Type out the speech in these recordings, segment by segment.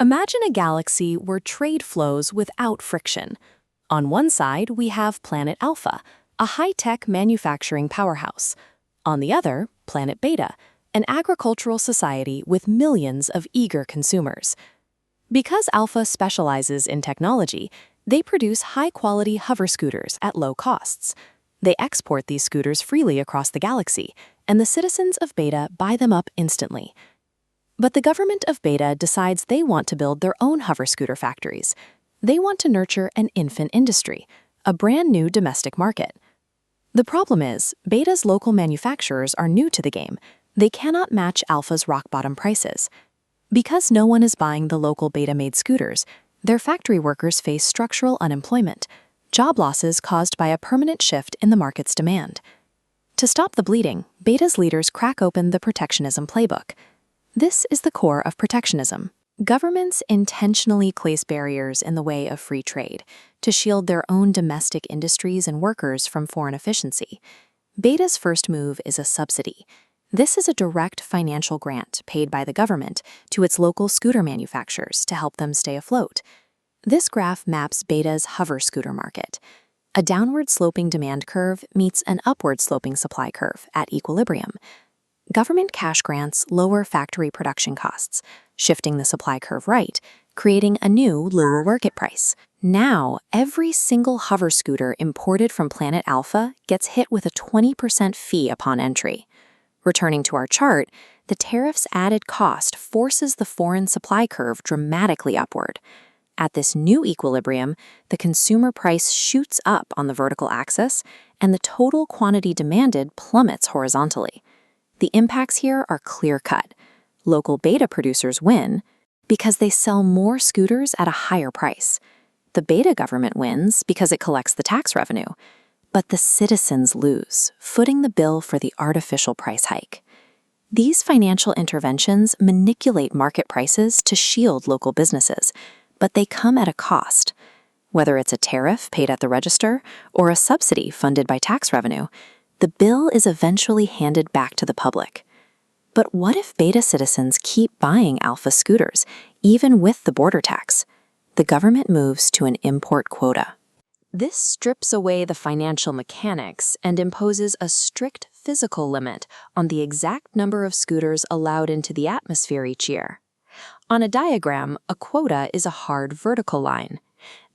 Imagine a galaxy where trade flows without friction. On one side, we have Planet Alpha, a high-tech manufacturing powerhouse. On the other, Planet Beta, an agricultural society with millions of eager consumers. Because Alpha specializes in technology, they produce high-quality hover scooters at low costs. They export these scooters freely across the galaxy, and the citizens of Beta buy them up instantly. But the government of Beta decides they want to build their own hover scooter factories. They want to nurture an infant industry, a brand new domestic market. The problem is, Beta's local manufacturers are new to the game. They cannot match Alpha's rock-bottom prices. Because no one is buying the local Beta-made scooters, their factory workers face structural unemployment, job losses caused by a permanent shift in the market's demand. To stop the bleeding, Beta's leaders crack open the protectionism playbook. This is the core of protectionism. Governments intentionally place barriers in the way of free trade to shield their own domestic industries and workers from foreign efficiency. Beta's first move is a subsidy. This is a direct financial grant paid by the government to its local scooter manufacturers to help them stay afloat. This graph maps Beta's hover scooter market. A downward-sloping demand curve meets an upward-sloping supply curve at equilibrium. Government cash grants lower factory production costs, shifting the supply curve right, creating a new lower market price. Now, every single hover scooter imported from Planet Alpha gets hit with a 20% fee upon entry. Returning to our chart, the tariffs' added cost forces the foreign supply curve dramatically upward. At this new equilibrium, the consumer price shoots up on the vertical axis, and the total quantity demanded plummets horizontally. The impacts here are clear-cut. Local Beta producers win because they sell more scooters at a higher price. The Beta government wins because it collects the tax revenue. But the citizens lose, footing the bill for the artificial price hike. These financial interventions manipulate market prices to shield local businesses, but they come at a cost. Whether it's a tariff paid at the register or a subsidy funded by tax revenue, the bill is eventually handed back to the public. But what if Beta citizens keep buying Alpha scooters, even with the border tax? The government moves to an import quota. This strips away the financial mechanics and imposes a strict physical limit on the exact number of scooters allowed into the atmosphere each year. On a diagram, a quota is a hard vertical line.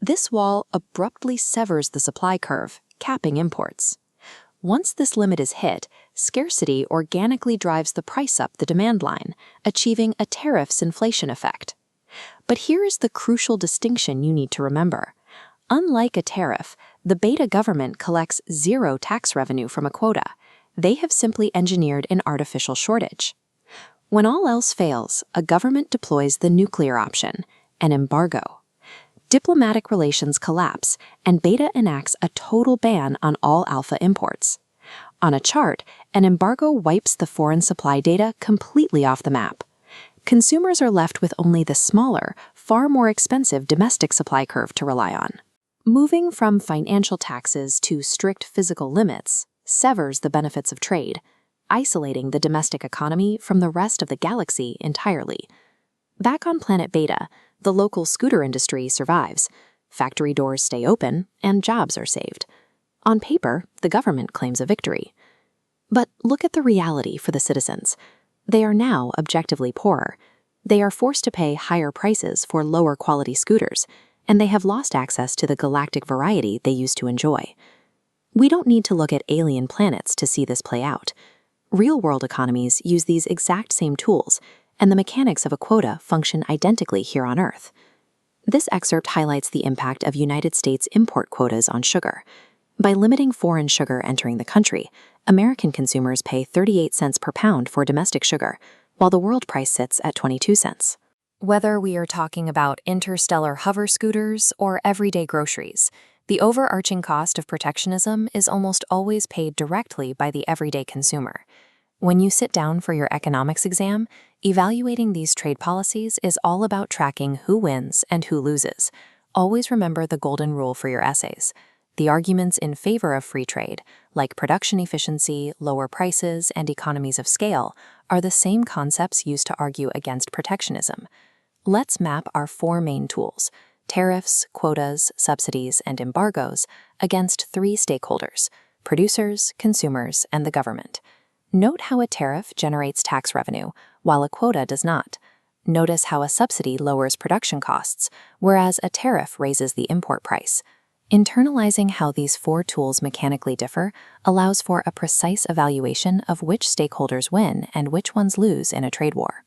This wall abruptly severs the supply curve, capping imports. Once this limit is hit, scarcity organically drives the price up the demand line, achieving a tariffs inflation effect. But here is the crucial distinction you need to remember. Unlike a tariff, the Beta government collects zero tax revenue from a quota. They have simply engineered an artificial shortage. When all else fails, a government deploys the nuclear option, an embargo. Diplomatic relations collapse, and Beta enacts a total ban on all Alpha imports. On a chart, an embargo wipes the foreign supply data completely off the map. Consumers are left with only the smaller, far more expensive domestic supply curve to rely on. Moving from financial taxes to strict physical limits severs the benefits of trade, isolating the domestic economy from the rest of the galaxy entirely. Back on Planet Beta, the local scooter industry survives, factory doors stay open, and jobs are saved. On paper, the government claims a victory. But look at the reality for the citizens. They are now objectively poorer. They are forced to pay higher prices for lower quality scooters, and they have lost access to the galactic variety they used to enjoy. We don't need to look at alien planets to see this play out. Real-world economies use these exact same tools, and the mechanics of a quota function identically here on Earth. This excerpt highlights the impact of United States import quotas on sugar. By limiting foreign sugar entering the country, American consumers pay 38 cents per pound for domestic sugar, while the world price sits at 22 cents. Whether we are talking about interstellar hover scooters or everyday groceries, the overarching cost of protectionism is almost always paid directly by the everyday consumer. When you sit down for your economics exam, evaluating these trade policies is all about tracking who wins and who loses. Always remember the golden rule for your essays. The arguments in favor of free trade, like production efficiency, lower prices, and economies of scale, are the same concepts used to argue against protectionism. Let's map our four main tools, tariffs, quotas, subsidies, and embargoes, against three stakeholders, producers, consumers, and the government. Note how a tariff generates tax revenue, while a quota does not. Notice how a subsidy lowers production costs, whereas a tariff raises the import price. Internalizing how these four tools mechanically differ allows for a precise evaluation of which stakeholders win and which ones lose in a trade war.